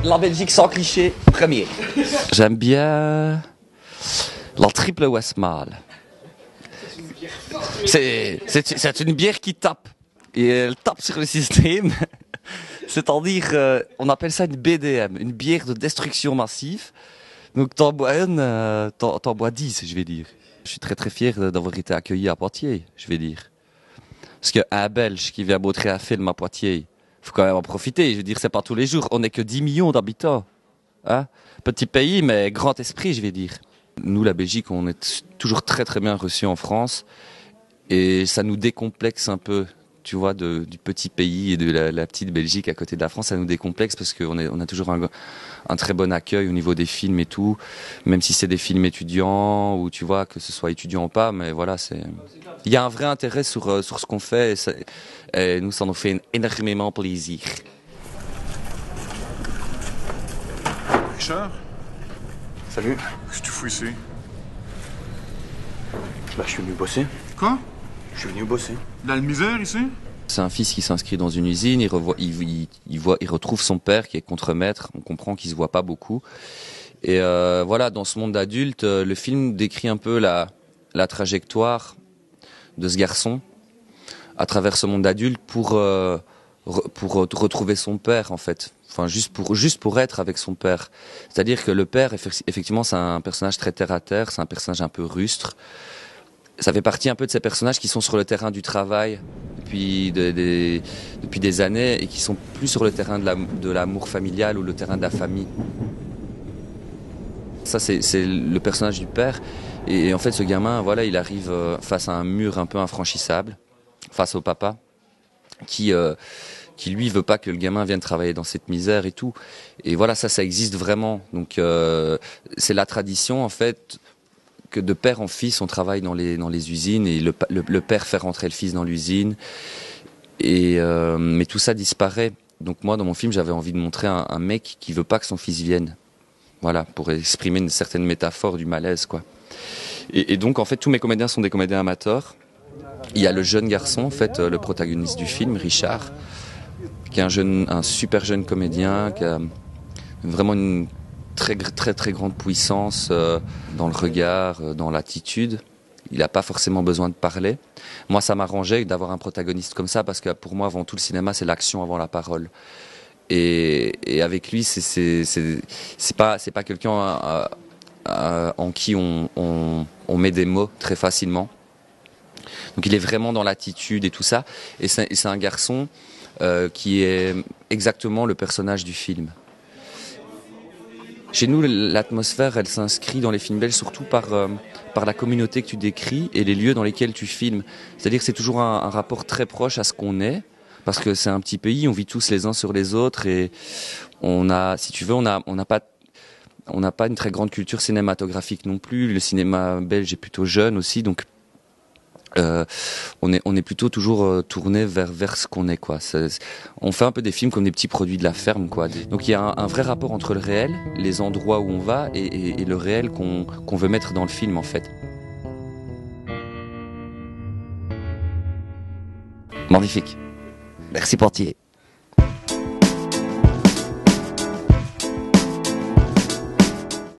La Belgique sans cliché, premier. J'aime bien la triple Westmalle. C'est une bière qui tape. Et elle tape sur le système. C'est-à-dire, on appelle ça une BDM, une bière de destruction massive. Donc t'en bois une, t'en bois 10, je vais dire. Je suis très très fier d'avoir été accueilli à Poitiers, je vais dire. Parce qu'un Belge qui vient montrer un film à Poitiers, faut quand même en profiter. Je veux dire, c'est pas tous les jours. On n'est que 10 millions d'habitants. Hein? Petit pays, mais grand esprit, je vais dire. Nous, la Belgique, on est toujours très très bien reçus en France. Et ça nous décomplexe un peu, tu vois, du petit pays et de la petite Belgique à côté de la France. Ça nous décomplexe parce qu'on a toujours un très bon accueil au niveau des films et tout. Même si c'est des films étudiants ou tu vois, que ce soit étudiant ou pas. Mais voilà, il y a un vrai intérêt sur ce qu'on fait et nous, ça nous fait énormément plaisir. Richard? Salut. Qu'est-ce que tu fous ici? Bah, je suis venu bosser. Quoi? Je suis venu bosser. Il a la misère ici? C'est un fils qui s'inscrit dans une usine, il retrouve son père qui est contremaître, on comprend qu'il se voit pas beaucoup. Et voilà, dans ce monde d'adulte, le film décrit un peu la trajectoire de ce garçon à travers ce monde d'adulte pour retrouver son père en fait. Enfin, juste pour être avec son père. C'est-à-dire que le père, effectivement, c'est un personnage très terre à terre, c'est un personnage un peu rustre. Ça fait partie un peu de ces personnages qui sont sur le terrain du travail depuis des années et qui sont plus sur le terrain de l'amour familial ou le terrain de la famille. Ça, c'est le personnage du père. Et en fait, ce gamin, voilà, il arrive face à un mur un peu infranchissable, face au papa, qui lui veut pas que le gamin vienne travailler dans cette misère et tout. Et voilà, ça existe vraiment. Donc c'est la tradition en fait que de père en fils on travaille dans les usines et le père fait rentrer le fils dans l'usine. Et mais tout ça disparaît. Donc moi dans mon film j'avais envie de montrer un mec qui veut pas que son fils vienne. Voilà, pour exprimer une certaine métaphore du malaise quoi. Et donc en fait tous mes comédiens sont des comédiens amateurs. Il y a le jeune garçon en fait, le protagoniste du film, Richard, qui est un super jeune comédien, qui a vraiment une très grande puissance dans le regard, dans l'attitude. Il n'a pas forcément besoin de parler. Moi, ça m'arrangeait d'avoir un protagoniste comme ça parce que pour moi, avant tout, le cinéma, c'est l'action avant la parole. Et avec lui, c'est pas quelqu'un en qui on met des mots très facilement. Donc, il est vraiment dans l'attitude et tout ça. Et c'est un garçon qui est exactement le personnage du film. Chez nous, l'atmosphère, elle s'inscrit dans les films belges surtout par la communauté que tu décris et les lieux dans lesquels tu filmes. C'est-à-dire que c'est toujours un rapport très proche à ce qu'on est, parce que c'est un petit pays, on vit tous les uns sur les autres et on a, si tu veux, on n'a pas une très grande culture cinématographique non plus. Le cinéma belge est plutôt jeune aussi, donc on est plutôt toujours tourné vers ce qu'on est quoi. On fait un peu des films comme des petits produits de la ferme quoi. Donc il y a un vrai rapport entre le réel, les endroits où on va et le réel qu'on veut mettre dans le film en fait. Magnifique. Merci Portier.